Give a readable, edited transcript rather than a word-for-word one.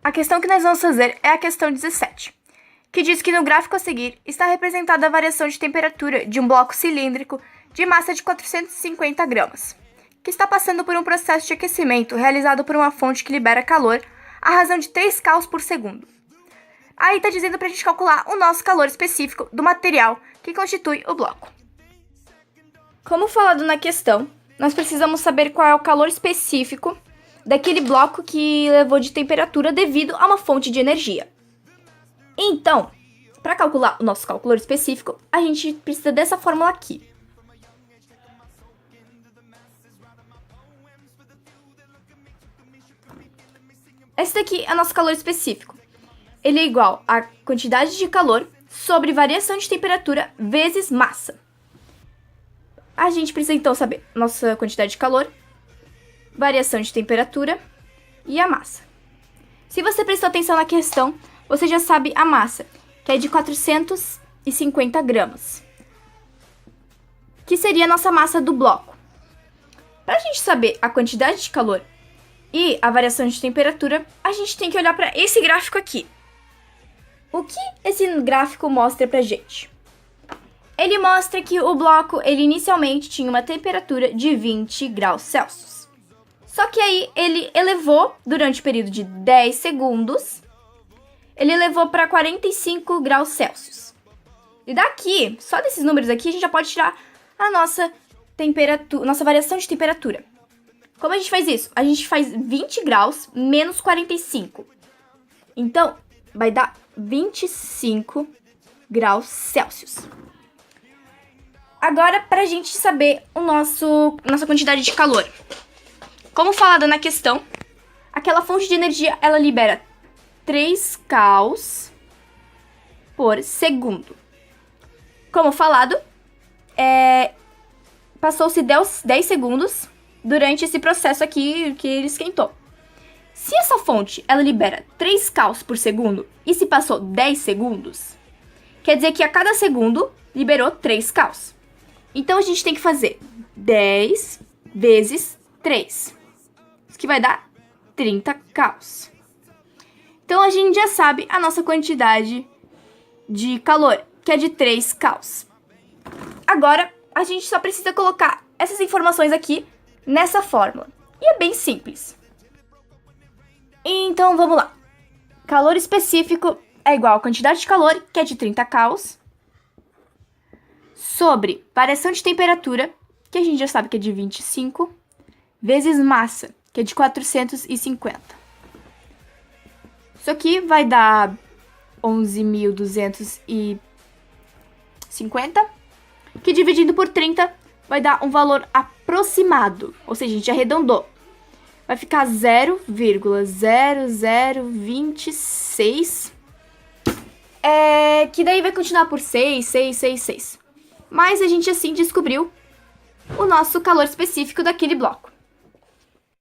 A questão que nós vamos fazer é a questão 17, que diz que no gráfico a seguir está representada a variação de temperatura de um bloco cilíndrico de massa de 450 gramas, que está passando por um processo de aquecimento realizado por uma fonte que libera calor à razão de 3 cauls por segundo. Aí está dizendo para a gente calcular o nosso calor específico do material que constitui o bloco. Como falado na questão, nós precisamos saber qual é o calor específico daquele bloco que levou de temperatura devido a uma fonte de energia. Então, para calcular o nosso calor específico, a gente precisa dessa fórmula aqui. Esse daqui é o nosso calor específico. Ele é igual a quantidade de calor sobre variação de temperatura vezes massa. A gente precisa então saber nossa quantidade de calor, variação de temperatura e a massa. Se você prestou atenção na questão, você já sabe a massa, que é de 450 gramas, que seria a nossa massa do bloco. Para a gente saber a quantidade de calor e a variação de temperatura, a gente tem que olhar para esse gráfico aqui. O que esse gráfico mostra pra gente? Ele mostra que o bloco ele inicialmente tinha uma temperatura de 20 graus Celsius. Só que aí ele elevou, durante o período de 10 segundos, ele elevou para 45 graus Celsius. E daqui, só desses números aqui, a gente já pode tirar a nossa variação de temperatura. Como a gente faz isso? A gente faz 20 graus menos 45. Então, vai dar 25 graus Celsius. Agora, para a gente saber nossa quantidade de calor. Como falado na questão, aquela fonte de energia, ela libera 3 cauls por segundo. Como falado, passou-se 10 segundos durante esse processo aqui que ele esquentou. Se essa fonte ela libera 3 cauls por segundo e se passou 10 segundos, quer dizer que a cada segundo liberou 3 cauls. Então a gente tem que fazer 10 vezes 3, que vai dar 30 cauls. Então a gente já sabe a nossa quantidade de calor, que é de 3 cauls. Agora a gente só precisa colocar essas informações aqui nessa fórmula. E é bem simples. Então vamos lá. Calor específico é igual a quantidade de calor, que é de 30 cauls, sobre variação de temperatura, que a gente já sabe que é de 25, vezes massa, que é de 450. Isso aqui vai dar 11.250, que dividido por 30 vai dar um valor aproximado, ou seja, a gente arredondou. Vai ficar 0,0026, que daí vai continuar por 6. Mas a gente assim descobriu o nosso calor específico daquele bloco.